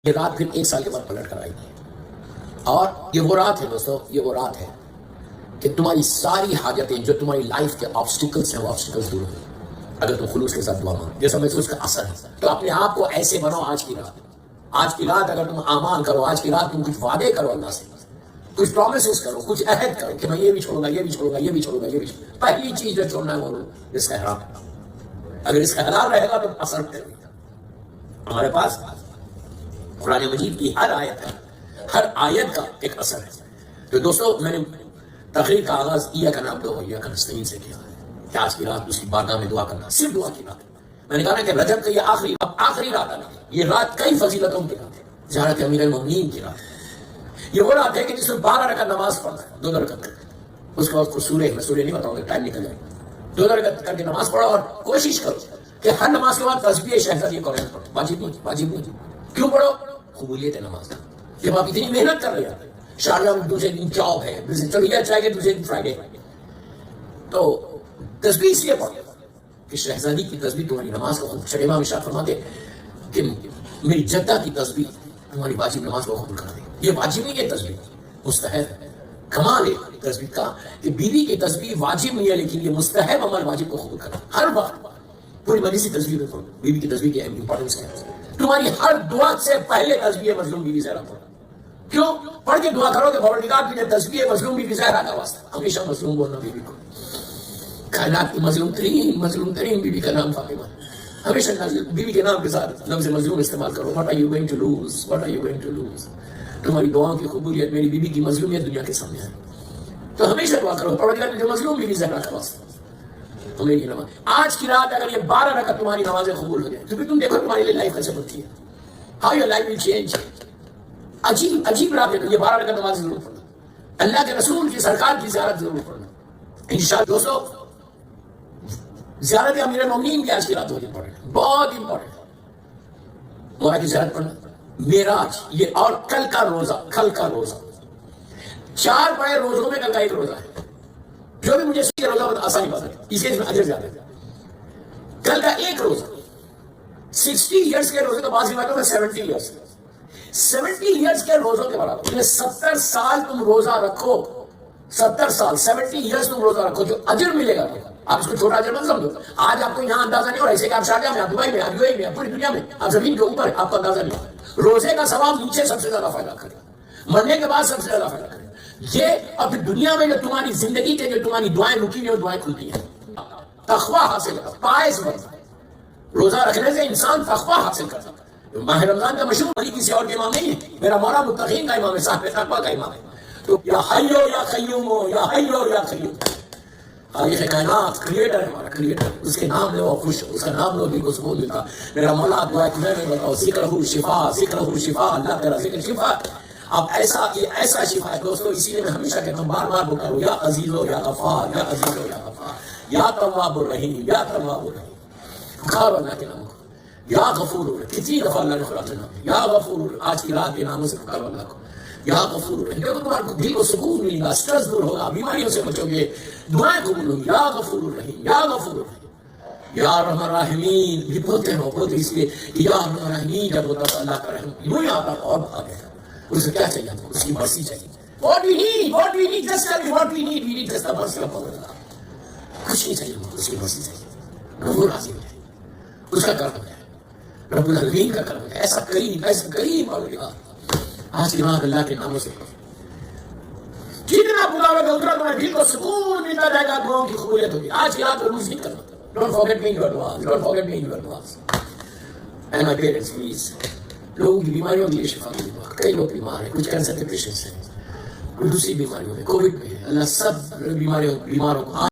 یہ رات پھر 1 سال کے بعد پلٹ کر آئی ہے، اور یہ وہ رات ہے دوستو، یہ وہ رات ہے کہ تمہاری ساری حاجتیں جو تمہاری لائف کے آبسٹیکلز ہیں وہ آبسٹیکلز دور ہوئے اگر تم خلوص کے ساتھ دعا مانگو، جیسا میں اس کا اثر ہے۔ تو اپنے آپ کو ایسے بناؤ، آج کی رات اگر تم اعمال کرو، آج کی رات تم کچھ وعدے کرو اللہ سے، کچھ پرومسز کرو، کچھ عہد کرو کہ میں یہ بھی چھوڑوں گا، یہ بھی چھوڑوں گا، یہ بھی چھوڑوں گا، یہ بھی چھوڑوں گا۔ پہلی چیز جو چھوڑنا ہے وہ اس کا احرام ہے۔ اگر اس کا احرام رہے گا تو اثر کرے گا۔ ہمارے پاس قرآن مجید کی ہر آیت ہے، ہر آیت کا ایک اثر ہے۔ تو دوستو میں نے تقریر کا آغاز ایاک نعبد و ایاک نستعین سے کیا ہے کہ آج کی رات اس کی بارگاہ میں دعا کرنا، صرف دعا کی رات۔ میں نے کہا نا کہ رجب کا یہ آخری رات ہے، یہ رات کئی فضیلتوں کی رات ہے، زیارت امیر المومنین کی رات ہے۔ یہ وہ رات ہے کہ جس میں 12 رکعت نماز پڑھنا ہے، 2 رکعت کر کے۔ اس کے بعد کچھ سورہ نہیں بتاؤں گا، ٹائم نکل جائے گا۔ 2 رکعت کر کے نماز پڑھو اور کوشش کرو کہ ہر نماز کے بعد تسبیح شہزادی قرآن پڑھو۔ واجب نہیں۔ کیوں پڑھو؟ قبولیت نماز کا۔ جب آپ اتنی محنت کر رہے ہیں، شارجہ میں دوسرے دن جاب ہے، چلو یہ اچھا ہے کہ دوسرے دن فرائیڈے، تو تسبیح اس لیے پڑھو کہ شہزادی کی تسبیح تمہاری نماز کو قبول کرے۔ امام ارشاد فرماتے کہ میری جدہ کی تسبیح تمہاری واجب نماز کو قبول کر دے۔ یہ واجب نہیں ہے تسبیح، مستحب ہے۔ کمال ہے تسبیح کا کہ بیوی کی تسبیح واجب نہیں ہے، لیکن یہ مستحب عمل واجب کو قبول کرنا۔ ہر وقت پوری مجلس کی تسبیح میں پڑھو، بیوی کی تسبیح کی امپورٹنس کیا ہے۔ تمہاری ہر دعا سے پہلے تسبیح مظلوم بیوی زہرا پڑھو۔ کیوں؟ پڑھ کے دعا کرو کہ پروردگار تجھے تسبیح مظلوم بیوی زہرا کا واسطہ، ہمیشہ مظلوم بولنا بیوی کو۔ کائنات کی مظلوم ترین بیوی کا نام فاطمہ ہے۔ ہمیشہ بیوی کے نام کے ساتھ لفظ مظلوم استعمال کرو۔ What are you going to lose? What are you going to lose? تمہاری دعاؤں کی قبولیت میری بیوی کی مظلومیت دنیا کے سامنے ہے، تو ہمیشہ دعا کرو پروردگار تجھے مظلوم بیوی زہرا کا واسطہ۔ تو میری نماز آج کی رات اگر یہ 12 رکعت تمہاری نمازیں قبول ہو جائیں تو پھر تم دیکھو تمہاری لیے لائف کیسے بنتی ہے۔ How your life will change۔ عجیب رات ہے۔ تو یہ 12 رکعت نماز ضرور پڑھنا، اللہ کے رسول کی سرکار کی زیارت ضرور پڑھنا انشاءاللہ۔ دوستو زیارت امیر المومنین کی آج کی رات بہت امپورٹنٹ۔ مولا کی زیارت پڑھنا، معراج، یہ اور کل کا روزہ 4 بڑے روزوں میں کل کا ایک روزہ ہے۔ جو بھی مجھے سیکھے روزہ بہت آسانی بات ہے، اس کے میں اجر زیادہ ہے۔ کل کا ایک روزہ 60 ایئرس کے روزے، تو بعض روایتوں میں 70 ایئرس 70 ایئرس کے روزوں کے برابر۔ 70 سال تم روزہ رکھو، 70 سال 70 ایئرس تم روزہ رکھو، جو اجر ملے گا آپ اس کو چھوٹا اجر مت سمجھو۔ آج آپ کو یہاں اندازہ نہیں ہو رہا، ایسے کہ آپ شارجہ میں، آپ دبئی میں، آپ یو اے میں، پوری دنیا میں، آپ زمین کے اوپر، آپ کو اندازہ نہیں ہو رہا۔ روزے کا ثواب نیچے سب سے زیادہ فائدہ کرے، مرنے کے بعد سب سے زیادہ فائدہ کرے یہ۔ اب دنیا میں جو تمہاری زندگی کے جو تمہاری دعائیں رکی ہوئی ہیں، دعائیں کھلتی ہیں، تقویٰ حاصل کرتا، پائز بنتا ہے۔ روزہ رکھنے سے انسان تقویٰ حاصل کرتا ہے۔ ماہ رمضان کا مشہور علی کسی اور کے امام نہیں ہے، میرا مولا متقین کا امام ہے، صاحب تقویٰ کا امام ہے۔ تو یا حیو یا قیوم ہو، یا حیو یا قیوم، خالق کائنات، کریٹر ہے ہمارا، کریٹر، اس کے نام لو خوش ہو، اس کا نام لو دل کو سکون ملتا۔ میرا مولا دعا تمہیں میں بتاؤ، ذکرہ شفا، اللہ تیرا ذکر شفا۔ اب ایسا شفا ہے دوستو، اسی لیے میں ہمیشہ کہتا ہوں، بار بار پکارو، یا عزیز ہو یا غفار، یا عزیز ہو یا غفار، یا تواب الرحیم، یا تواب الرحیم۔ پکارو اللہ کے نام کو، یا غفور الرحیم۔ کتنی دفعہ اللہ نے خلاصہ نام، یا غفور الرحیم۔ آج کی رات کے ناموں سے پکارو اللہ کو، یا غفور الرحیم۔ دیکھو تمہارے دل کو سکون ملے گا، سٹریس دور ہوگا، بیماریوں سے بچو گے، دعائیں قبول ہوں گی۔ یا غفور الرحیم، یا غفور الرحیم، یا ارحم الراحمین۔ یہ بولتے ہیں بولتے اس لیے یا ارحم الراحمین، جب ہوتا تو اللہ کا رحم یوں ہی آتا اور بھاگ گیا۔ اسے کیا چاہیے؟ اس کی مرسی چاہیے۔ What we need, just tell me what we need just the mercy of Allah۔ کچھ نہیں چاہیے، اس کی مرسی چاہیے، رب راضی ہو جائے، اس کا کرم ہے، رب العالمین کا کرم ہے، ایسا کریم پروردگار۔ آج کی رات اللہ کے ناموں سے جتنا پکارو گے اتنا تمہارے دل کو سکون ملتا جائے گا، دعاؤں کی قبولیت ہوگی۔ آج کی رات کو لوز نہیں کرنا۔ Don't forget me in your du'as, don't forget me in your du'as۔ And my parents, please، لوگوں کی بیماریوں کے لیے شفا کی دعا۔ کئی لوگ بیمار ہیں، کچھ کینسر کے پیشنٹس ہیں، کوئی دوسری بیماریوں میں، کووڈ میں، اللہ سب بیماروں کو